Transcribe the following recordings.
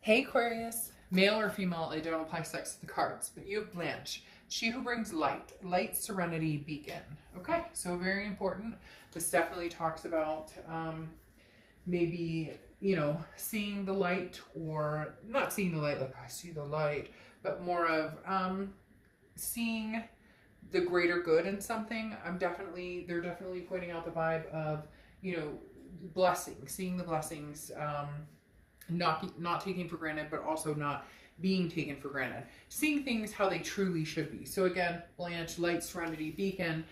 Hey Aquarius, male or female, I don't apply sex to the cards, but you have Blanche, she who brings light, light, serenity, beacon. Okay, so very important. This definitely talks about maybe, seeing the light, or not seeing the light like I see the light, but more of seeing the greater good in something. They're definitely pointing out the vibe of, blessings, seeing the blessings, not taken for granted, but also not being taken for granted. Seeing things how they truly should be. So again, Blanche, light, serenity, beacon.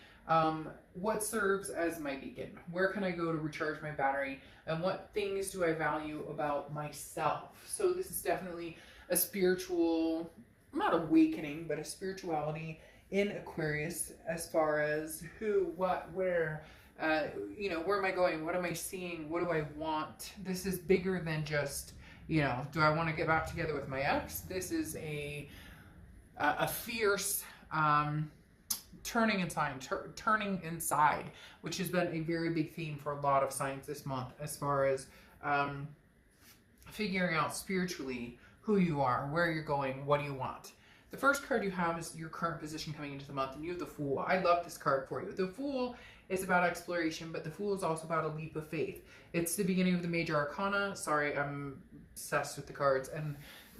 What serves as my beacon? Where can I go to recharge my battery? And what things do I value about myself? So this is definitely a spiritual, not awakening, but a spirituality in Aquarius, as far as who, what, where, where am I going? What am I seeing? What do I want? This is bigger than just, do I want to get back together with my ex? This is a fierce turning inside, which has been a very big theme for a lot of signs this month, as far as figuring out spiritually who you are, where you're going, what do you want. The first card you have is your current position coming into the month, and you have the Fool. I love this card for you. The Fool is about exploration, but the Fool is also about a leap of faith. It's the beginning of the major arcana. Sorry, I'm obsessed with the cards, and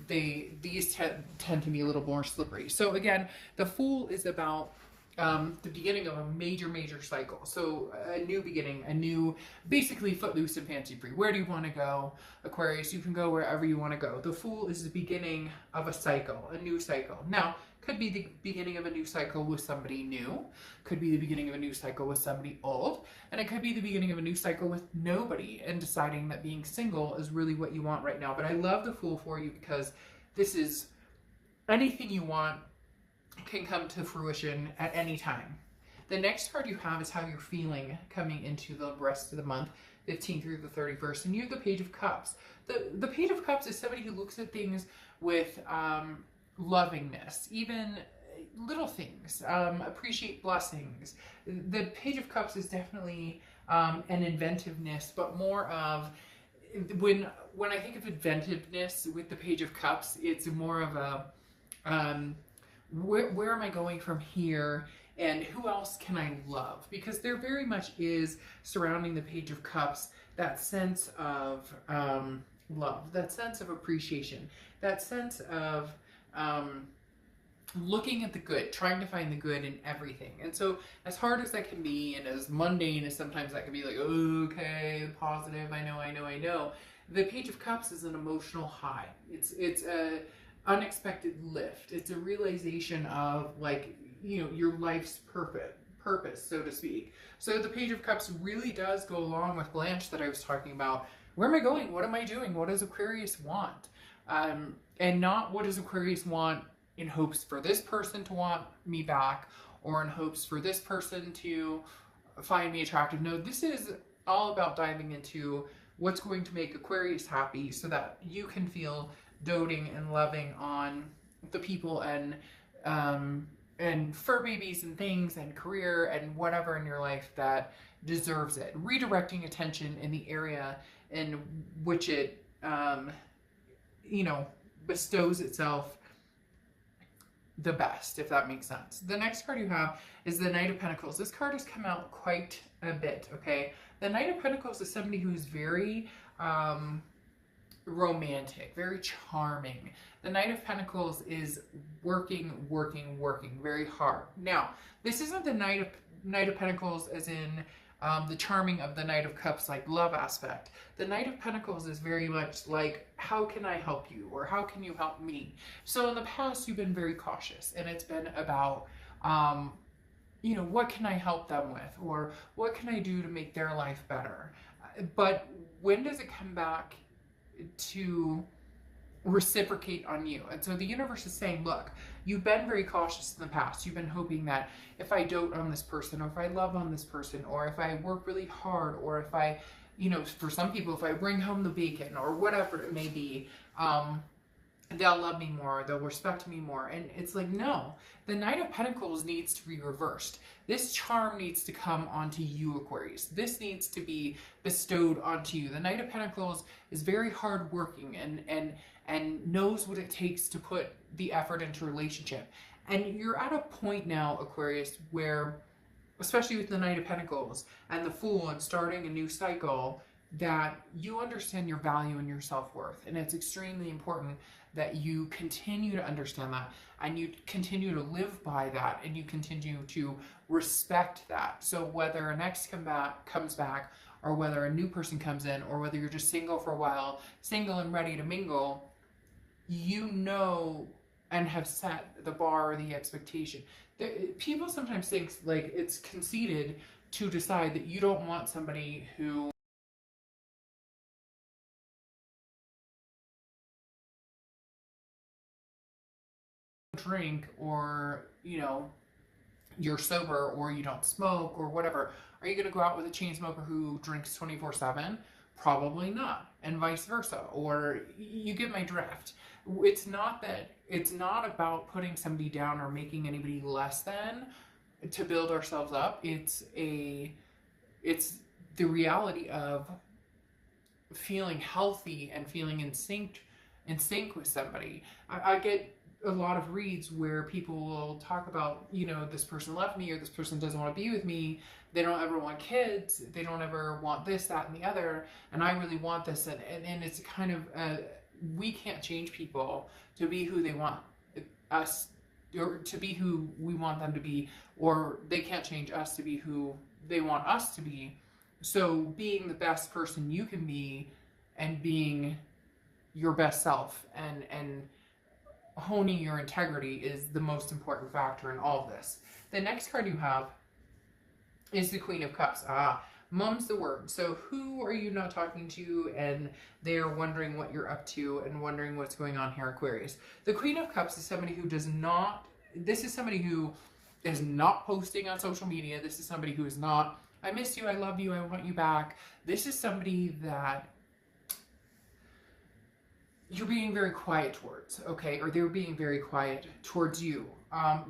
these tend to be a little more slippery. So again, the Fool is about the beginning of a major cycle. So a new beginning, basically footloose and fancy free. Where do you want to go, Aquarius? You can go wherever you want to go. The Fool is the beginning of a cycle, a new cycle. Now, could be the beginning of a new cycle with somebody new, could be the beginning of a new cycle with somebody old, and it could be the beginning of a new cycle with nobody, and deciding that being single is really what you want right now. But I love the Fool for you because this is anything you want can come to fruition at any time. The next card you have is how you're feeling coming into the rest of the month, 15th through the 31st, and you have the Page of Cups. The Page of Cups is somebody who looks at things with lovingness, even little things, appreciate blessings. The Page of Cups is definitely an inventiveness, but more of, when I think of inventiveness with the Page of Cups, it's more of a where am I going from here, and who else can I love? Because there very much is, surrounding the Page of Cups, that sense of love, that sense of appreciation, that sense of looking at the good, trying to find the good in everything. And so as hard as that can be, and as mundane as sometimes that can be, like, okay, positive, I know, the Page of Cups is an emotional high. It's a unexpected lift. It's a realization of, like, your life's purpose, so to speak. So the Page of Cups really does go along with Blanche that I was talking about. Where am I going? What am I doing? What does Aquarius want? And not what does Aquarius want in hopes for this person to want me back, or in hopes for this person to find me attractive. No, this is all about diving into what's going to make Aquarius happy, so that you can feel doting and loving on the people and fur babies and things and career and whatever in your life that deserves it. Redirecting attention in the area in which it, bestows itself the best, if that makes sense. The next card you have is the Knight of Pentacles. This card has come out quite a bit, okay? The Knight of Pentacles is somebody who's very romantic, very charming. The Knight of Pentacles is working very hard. Now, this isn't the Knight of Pentacles as in the charming of the Knight of Cups, like love aspect. The Knight of Pentacles is very much like, how can I help you, or how can you help me? So in the past, you've been very cautious, and it's been about, what can I help them with, or what can I do to make their life better? But when does it come back to reciprocate on you? And so the universe is saying, look, you've been very cautious in the past. You've been hoping that if I dote on this person, or if I love on this person, or if I work really hard, or if I, for some people, if I bring home the bacon, or whatever it may be, they'll love me more, they'll respect me more. And it's like, no, the Knight of Pentacles needs to be reversed. This charm needs to come onto you, Aquarius. This needs to be bestowed onto you. The Knight of Pentacles is very hardworking, and and knows what it takes to put the effort into a relationship. And you're at a point now, Aquarius, where, especially with the Knight of Pentacles and the Fool and starting a new cycle, that you understand your value and your self-worth. And it's extremely important that you continue to understand that, and you continue to live by that, and you continue to respect that. So whether an ex comes back, or whether a new person comes in, or whether you're just single for a while, single and ready to mingle, you know and have set the bar or the expectation. People sometimes think like it's conceited to decide that you don't want somebody who drink, or you're sober, or you don't smoke, or whatever. Are you going to go out with a chain smoker who drinks 24/7? Probably not, and vice versa. Or you get my drift. It's not about putting somebody down or making anybody less than to build ourselves up. It's the reality of feeling healthy and feeling in sync with somebody. I get a lot of reads where people will talk about, this person left me, or this person doesn't want to be with me. They don't ever want kids. They don't ever want this, that, and the other. And I really want this. And it's kind of, we can't change people to be who they want us, or to be who we want them to be, or they can't change us to be who they want us to be. So being the best person you can be, and being your best self, and honing your integrity is the most important factor in all of this. The next card you have is the Queen of Cups. Mum's the word. So who are you not talking to, and they're wondering what you're up to and wondering what's going on here, Aquarius? The Queen of Cups is somebody who this is somebody who is not posting on social media. This is somebody who is not, I miss you, I love you, I want you back. This is somebody that you're being very quiet towards, okay? Or they're being very quiet towards you.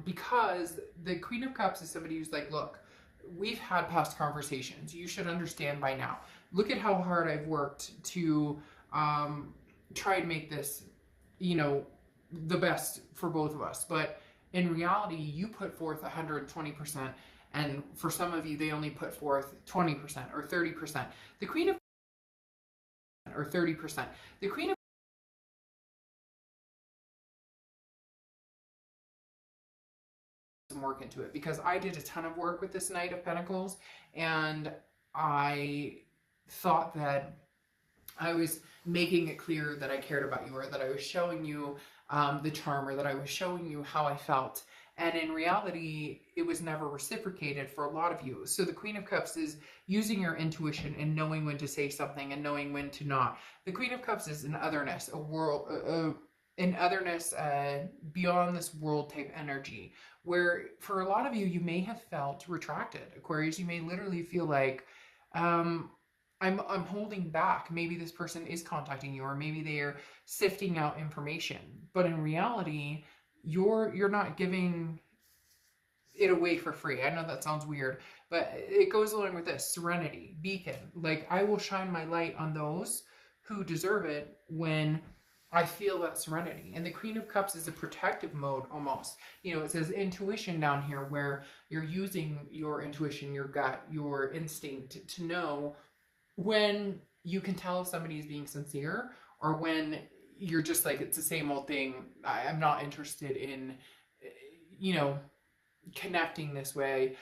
Because the Queen of Cups is somebody who's like, look, we've had past conversations. You should understand by now. Look at how hard I've worked to try and make this, the best for both of us. But in reality, you put forth 120%. And for some of you, they only put forth 20% or 30%. The Queen of 30%. The Queen of work into it, because I did a ton of work with this Knight of Pentacles, and I thought that I was making it clear that I cared about you, or that I was showing you the charm, or that I was showing you how I felt. And in reality, it was never reciprocated for a lot of you. So the Queen of Cups is using your intuition and knowing when to say something and knowing when to not. The Queen of Cups is an otherness, a world, an otherness, beyond this world type energy, where for a lot of you, you may have felt retracted. Aquarius, you may literally feel like, I'm holding back. Maybe this person is contacting you, or maybe they're sifting out information. But in reality, you're not giving it away for free. I know that sounds weird, but it goes along with this. Serenity, beacon. Like, I will shine my light on those who deserve it when I feel that serenity. And the Queen of Cups is a protective mode almost. It says intuition down here, where you're using your intuition, your gut, your instinct to know when you can tell if somebody is being sincere, or when you're just like, it's the same old thing. I'm not interested in, connecting this way.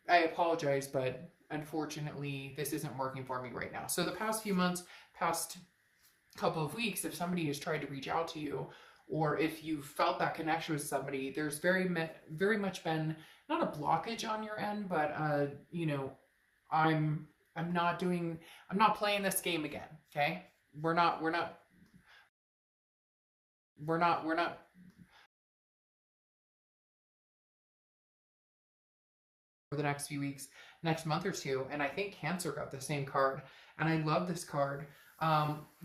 I apologize, but unfortunately, this isn't working for me right now. So the past few months, past couple of weeks, if somebody has tried to reach out to you, or if you felt that connection with somebody, there's very much been not a blockage on your end, but I'm not playing this game again. Okay, we're not for the next few weeks, next month or two. And I think Cancer got the same card, and I love this card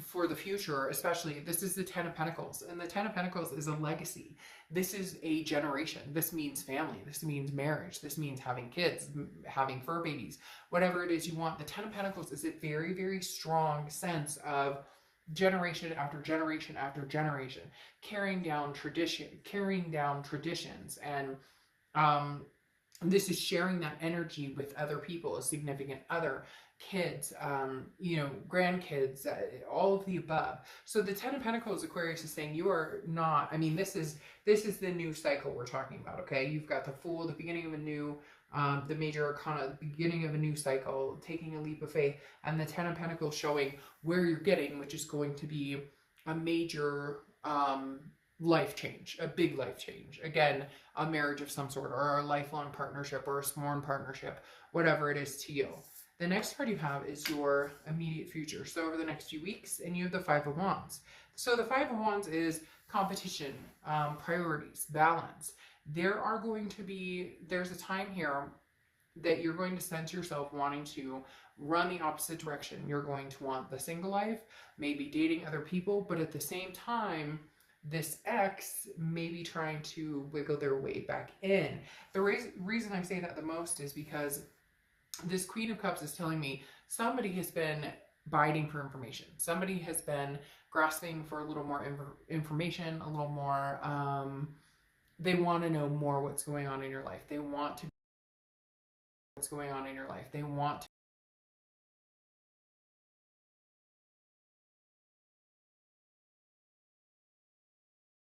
for the future. Especially, this is the Ten of Pentacles, and the Ten of Pentacles is a legacy. This is a generation. This means family. This means marriage. This means having kids, having fur babies, whatever it is you want. The Ten of Pentacles is a very, very strong sense of generation after generation after generation, carrying down traditions, and this is sharing that energy with other people, a significant other, kids, grandkids, all of the above. So the Ten of Pentacles, Aquarius, is saying you are not, I mean, this is the new cycle we're talking about, okay? You've got the Fool, the beginning of a new, the Major Arcana, the beginning of a new cycle, taking a leap of faith, and the Ten of Pentacles showing where you're getting, which is going to be a major life change, a big life change. Again, a marriage of some sort, or a lifelong partnership, or a sworn partnership, whatever it is to you. The next card you have is your immediate future. So over the next few weeks, and you have the Five of Wands. So the Five of Wands is competition, priorities, balance. There's a time here that you're going to sense yourself wanting to run the opposite direction. You're going to want the single life, maybe dating other people, but at the same time, this ex may be trying to wiggle their way back in. The reason I say that the most is because this Queen of Cups is telling me somebody has been biting for information. Somebody has been grasping for a little more information, a little more, they want to know more what's going on in your life. They want to know what's going on in your life. They want to.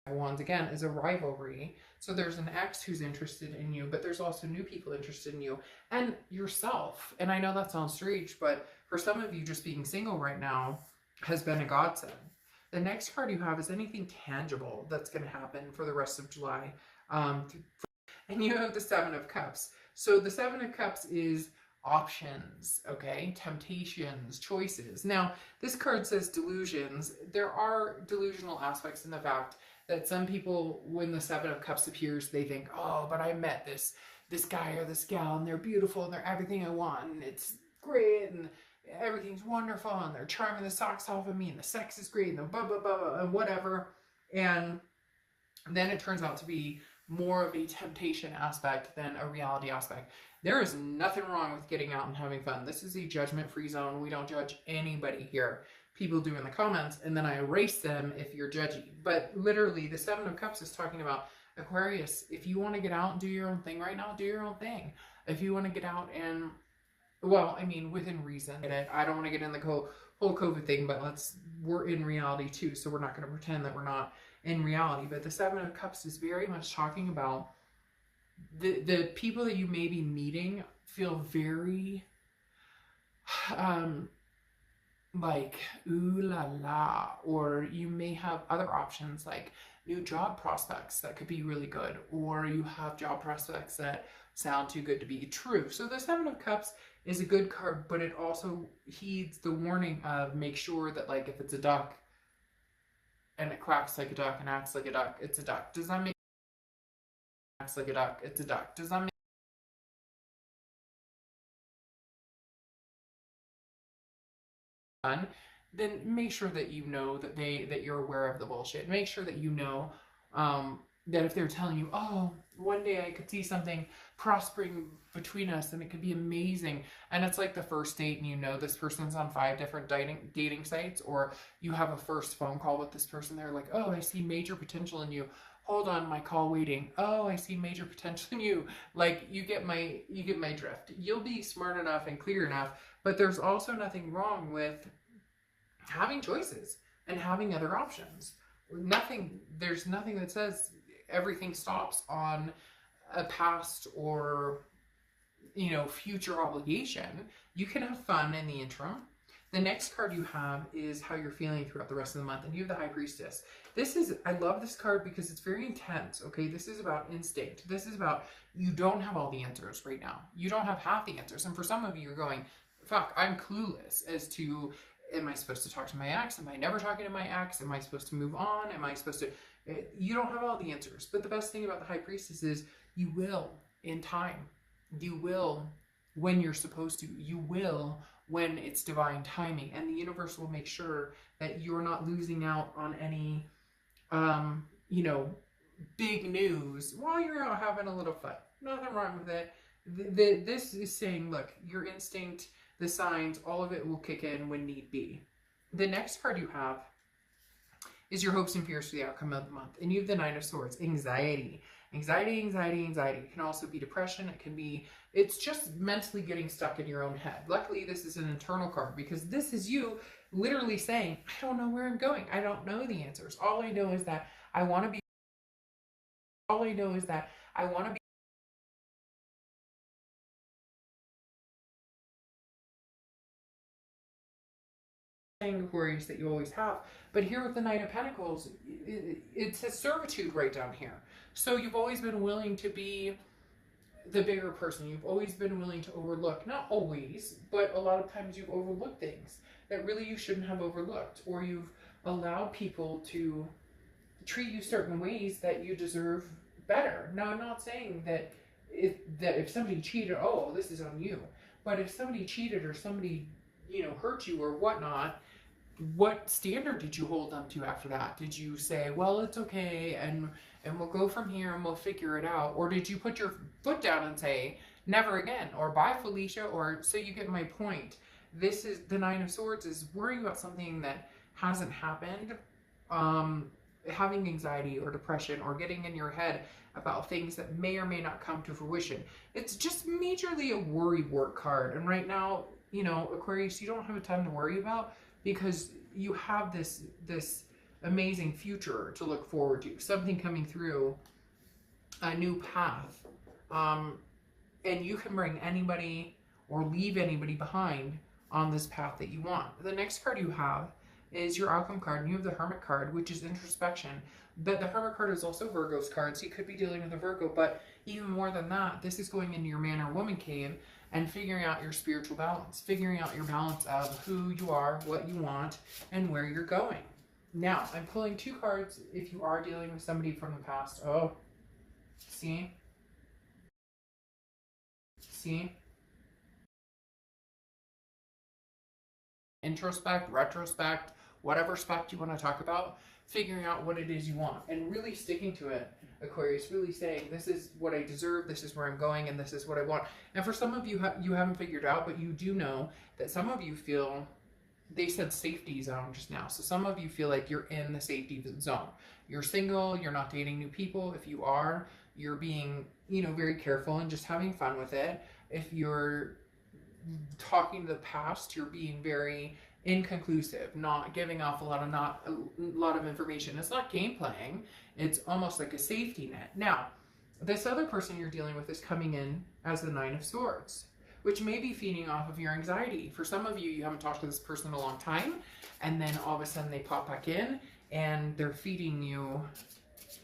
Wands again is a rivalry. So there's an ex who's interested in you, but there's also new people interested in you and yourself. And I know that sounds strange, but for some of you, just being single right now has been a godsend. The next card you have is anything tangible that's going to happen for the rest of July. And you have the Seven of Cups. So the Seven of Cups is options, okay? Temptations, choices. Now, this card says delusions. There are delusional aspects in the fact that some people, when the Seven of Cups appears, they think, oh, but I met this guy or this gal, and they're beautiful, and they're everything I want, and it's great, and everything's wonderful, and they're charming the socks off of me, and the sex is great, and the blah, blah, blah, blah, and whatever. And then it turns out to be more of a temptation aspect than a reality aspect. There is nothing wrong with getting out and having fun. This is a judgment-free zone. We don't judge anybody here. People do in the comments, and then I erase them if you're judgy. But literally, the Seven of Cups is talking about Aquarius. If you want to get out and do your own thing right now, do your own thing. If you want to get out and, well, I mean, within reason. I don't want to get in the whole COVID thing, but we're in reality too, so we're not going to pretend that we're not in reality. But the Seven of Cups is very much talking about the people that you may be meeting feel very like ooh la la, or you may have other options like new job prospects that could be really good, or you have job prospects that sound too good to be true. So the Seven of Cups is a good card, but it also heeds the warning of make sure that, like, if it's a duck and it quacks like a duck and acts like a duck, it's a duck. Does that make acts like a duck? It's a duck. Does that make fun? Then make sure that you know that you're aware of the bullshit. Make sure that you know that if they're telling you, oh, one day I could see something prospering between us and it could be amazing, and it's like the first date and you know this person's on 5 different dating sites, or you have a first phone call with this person, they're like, oh, I see major potential in you. Hold on, my call waiting. Oh, I see major potential in you. Like, you get my drift. You'll be smart enough and clear enough, but there's also nothing wrong with having choices and having other options. There's nothing that says everything stops on a past or, future obligation. You can have fun in the interim. The next card you have is how you're feeling throughout the rest of the month, and you have the High Priestess. I love this card because it's very intense, okay? This is about instinct. This is about, you don't have all the answers right now. You don't have half the answers. And for some of you, you're going, fuck, I'm clueless as to, am I supposed to talk to my ex? Am I never talking to my ex? Am I supposed to move on? Am I supposed to... You don't have all the answers. But the best thing about the High Priestess is you will in time. You will when you're supposed to. You will when it's divine timing. And the universe will make sure that you're not losing out on any, big news while you're out having a little fun. Nothing wrong with it. This is saying, look, your instinct, the signs, all of it will kick in when need be. The next card you have is your hopes and fears for the outcome of the month. And you have the Nine of Swords, anxiety. Anxiety, anxiety, anxiety. It can also be depression. It can be, it's just mentally getting stuck in your own head. Luckily, this is an internal card because this is you literally saying, I don't know where I'm going. I don't know the answers. All I know is that I want to be, all I know is that I want to be Aquarius that you always have. But here with the Knight of Pentacles, it says servitude right down here. So you've always been willing to be the bigger person. You've always been willing to overlook, not always, but a lot of times you've overlooked things that really you shouldn't have overlooked, or you've allowed people to treat you certain ways that you deserve better. Now, I'm not saying that if somebody cheated, oh, this is on you. But if somebody cheated or somebody, hurt you or whatnot, what standard did you hold them to after that? Did you say, well, it's okay, and we'll go from here and we'll figure it out? Or did you put your foot down and say, never again, or bye, Felicia, or so you get my point? This is the Nine of Swords, is worrying about something that hasn't happened, having anxiety or depression, or getting in your head about things that may or may not come to fruition. It's just majorly a worry work card. And right now, Aquarius, you don't have a ton to worry about because you have this amazing future to look forward to, something coming through, a new path. And you can bring anybody or leave anybody behind on this path that you want. The next card you have is your outcome card, and you have the Hermit card, which is introspection. But the Hermit card is also Virgo's card, so you could be dealing with a Virgo. But even more than that, this is going into your man or woman cave and figuring out your spiritual balance, figuring out your balance of who you are, what you want, and where you're going. Now, I'm pulling two cards if you are dealing with somebody from the past. Oh, see? See? Introspect, retrospect, whatever spect you want to talk about, figuring out what it is you want and really sticking to it. Aquarius, really saying, this is what I deserve, this is where I'm going, and this is what I want. And for some of you, you haven't figured out, but you do know that some of you feel, they said safety zone just now. So some of you feel like you're in the safety zone. You're single, you're not dating new people. If you are, you're being, very careful and just having fun with it. If you're talking to the past, you're being very inconclusive, not giving off a lot of information. It's not game playing. It's almost like a safety net. Now, this other person you're dealing with is coming in as the Nine of Swords, which may be feeding off of your anxiety. For some of you, you haven't talked to this person in a long time, and then all of a sudden they pop back in and they're feeding you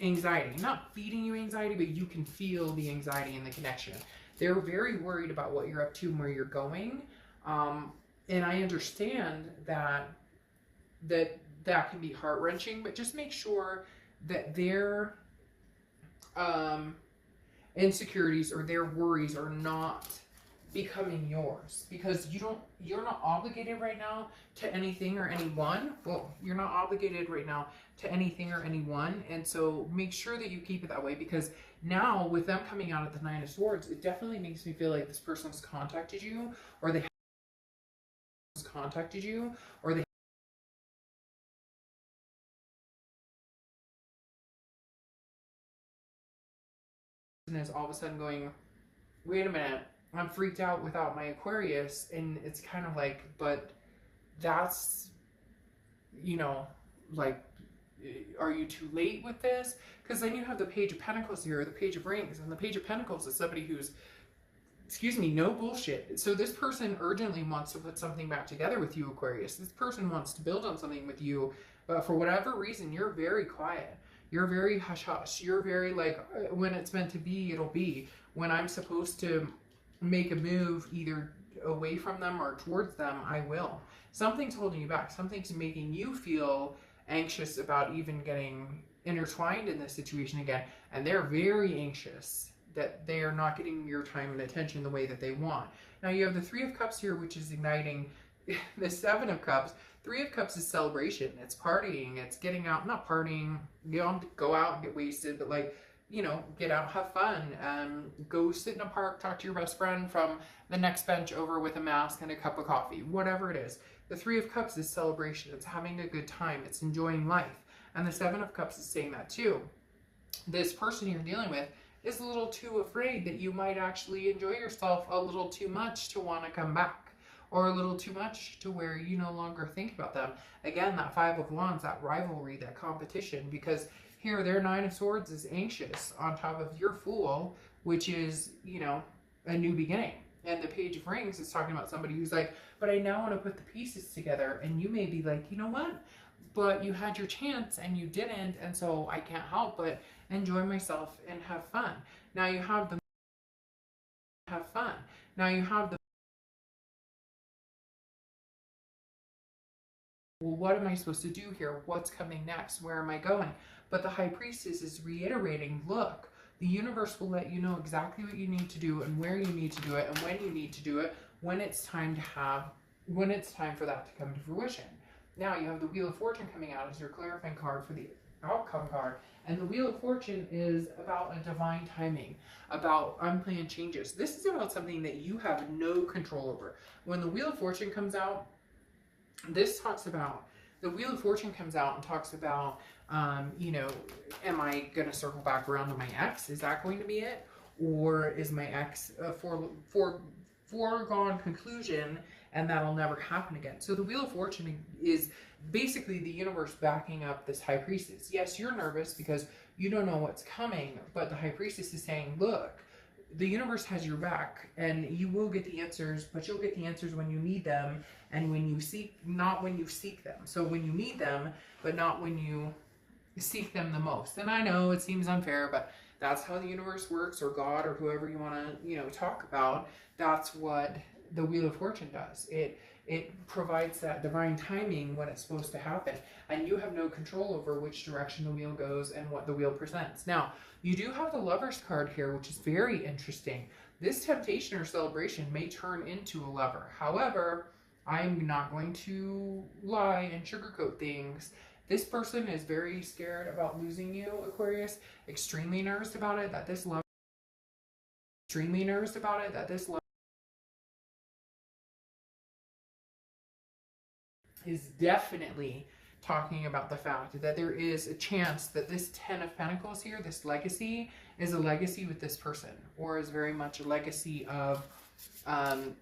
anxiety. Not feeding you anxiety, but you can feel the anxiety and the connection. They're very worried about what you're up to and where you're going. And I understand that can be heart-wrenching, but just make sure that their insecurities or their worries are not becoming yours, because you're not obligated right now to anything or anyone. Well, you're not obligated right now to anything or anyone, and so make sure that you keep it that way, because now with them coming out at the Nine of Swords, it definitely makes me feel like this person's contacted you, or they is all of a sudden going, wait a minute, I'm freaked out without my Aquarius. And it's kind of like, but that's, like, are you too late with this? Because then you have the Page of Pentacles here, or the Page of Rings, and the Page of Pentacles is somebody who's, no bullshit. So this person urgently wants to put something back together with you, Aquarius. This person wants to build on something with you, but for whatever reason, you're very quiet. You're very hush-hush. You're very like, when it's meant to be, it'll be. When I'm supposed to make a move either away from them or towards them, I will. Something's holding you back. Something's making you feel anxious about even getting intertwined in this situation again. And they're very anxious that they are not getting your time and attention the way that they want. Now you have the Three of Cups here, which is igniting the Seven of Cups. Three of Cups is celebration. It's partying. It's getting out, not partying. You don't go out and get wasted, but like, get out, have fun. Go sit in a park, talk to your best friend from the next bench over with a mask and a cup of coffee, whatever it is. The Three of Cups is celebration. It's having a good time. It's enjoying life. And the Seven of Cups is saying that too. This person you're dealing with is a little too afraid that you might actually enjoy yourself a little too much to want to come back, or a little too much to where you no longer think about them. Again, that Five of Wands, that rivalry, that competition, because here their Nine of Swords is anxious on top of your Fool, which is, you know, a new beginning. And the Page of Rings is talking about somebody who's like, but I now want to put the pieces together. And you may be like, you know what? But you had your chance and you didn't. And so I can't help but enjoy myself and have fun. Now you have the have fun. Now you have the, well, what am I supposed to do here? What's coming next? Where am I going? But the High Priestess is reiterating, look, the universe will let you know exactly what you need to do and where you need to do it and when you need to do it, when it's time to have, when it's time for that to come to fruition. Now you have the Wheel of Fortune coming out as your clarifying card for the outcome card. And the Wheel of Fortune is about a divine timing, about unplanned changes. This is about something that you have no control over. When the Wheel of Fortune comes out, this talks about, the Wheel of Fortune comes out and talks about, you know, am I going to circle back around to my ex? Is that going to be it? Or is my ex a foregone conclusion and that'll never happen again? So the Wheel of Fortune is basically the universe backing up this High Priestess. Yes, you're nervous because you don't know what's coming, but the High Priestess is saying, look, the universe has your back and you will get the answers, but you'll get the answers when you need them and when you seek, not when you seek them. So when you need them, but not when you seek them the most. And I know it seems unfair, but that's how the universe works, or God, or whoever you want to, you know, talk about. That's what the Wheel of Fortune does. It provides that divine timing when it's supposed to happen, and you have no control over which direction the wheel goes and what the wheel presents. Now, you do have the Lover's card here, which is very interesting. This temptation or celebration may turn into a lover. However, I'm not going to lie and sugarcoat things. This person is very scared about losing you, Aquarius, extremely nervous about it, that this love, extremely nervous about it, that this love is definitely talking about the fact that there is a chance that this Ten of Pentacles here, this legacy, is a legacy with this person, or is very much a legacy of,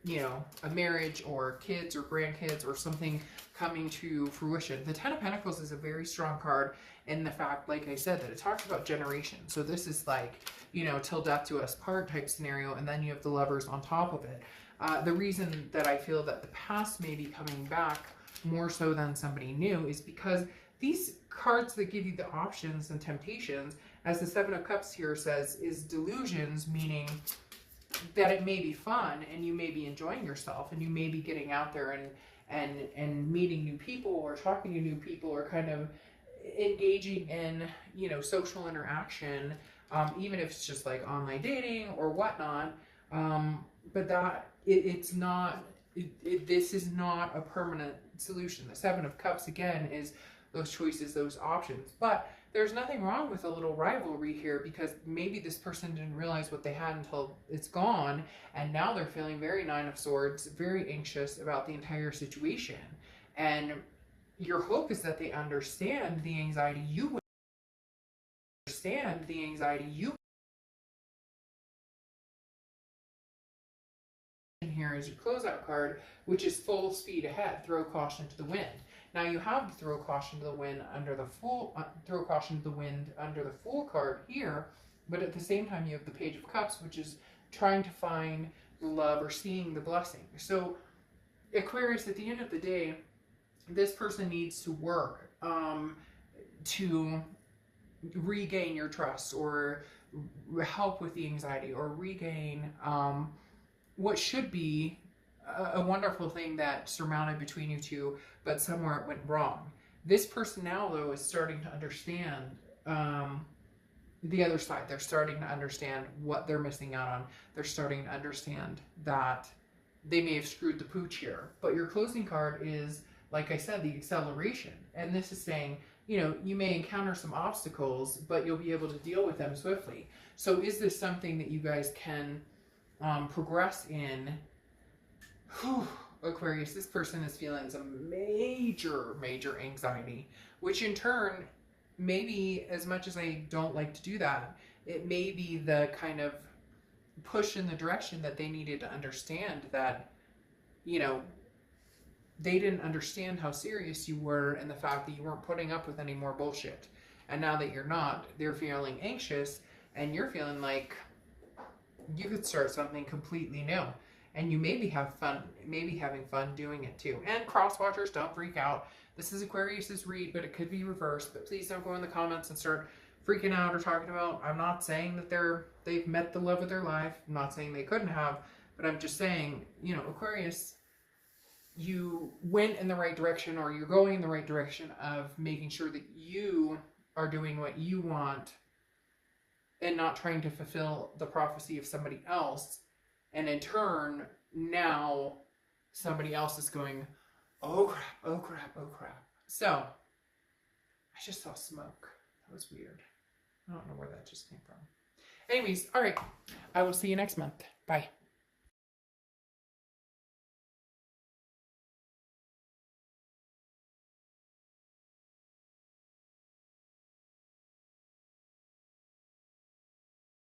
you know, a marriage or kids or grandkids or something coming to fruition. The Ten of Pentacles is a very strong card in the fact, like I said, that it talks about generations. So this is like, you know, till death do us part type scenario, and then you have the Lovers on top of it. The reason that I feel that the past may be coming back more so than somebody new is because these cards that give you the options and temptations, as the Seven of Cups here says, is delusions, meaning that it may be fun and you may be enjoying yourself and you may be getting out there and meeting new people or talking to new people or kind of engaging in, you know, social interaction, even if it's just like online dating or whatnot. But that it's not, this is not a permanent solution. The Seven of Cups, again, is those choices, those options. But there's nothing wrong with a little rivalry here, because maybe this person didn't realize what they had until it's gone, and now they're feeling very Nine of Swords, very anxious about the entire situation. And your hope is that they understand the anxiety you understand the anxiety you here is your closeout card, which is full speed ahead. Throw caution to the wind. Now you have to throw caution to the wind under the Fool, throw caution to the wind under the Fool card here, but at the same time you have the Page of Cups, which is trying to find the love or seeing the blessing. So Aquarius, at the end of the day, this person needs to work to regain your trust, or help with the anxiety, or regain what should be a wonderful thing that surmounted between you two, but somewhere it went wrong. This person now, though, is starting to understand the other side. They're starting to understand what they're missing out on. They're starting to understand that they may have screwed the pooch here. But your closing card is, like I said, the acceleration. And this is saying, you know, you may encounter some obstacles, but you'll be able to deal with them swiftly. So is this something that you guys can progress in? Whew, Aquarius, this person is feeling some major anxiety, which in turn maybe, as much as I don't like to do that, it may be the kind of push in the direction that they needed to understand that, you know, they didn't understand how serious you were and the fact that you weren't putting up with any more bullshit. And now that you're not, they're feeling anxious and you're feeling like you could start something completely new. And you maybe have fun, maybe having fun doing it too. And cross watchers, don't freak out. This is Aquarius's read, but it could be reversed. But please don't go in the comments and start freaking out or talking about. I'm not saying that they've met the love of their life. I'm not saying they couldn't have, but I'm just saying, you know, Aquarius, you went in the right direction, or you're going in the right direction of making sure that you are doing what you want and not trying to fulfill the prophecy of somebody else. And in turn, now somebody else is going, oh crap, oh crap, oh crap. So, I just saw smoke. That was weird. I don't know where that just came from. Anyways, all right. I will see you next month. Bye.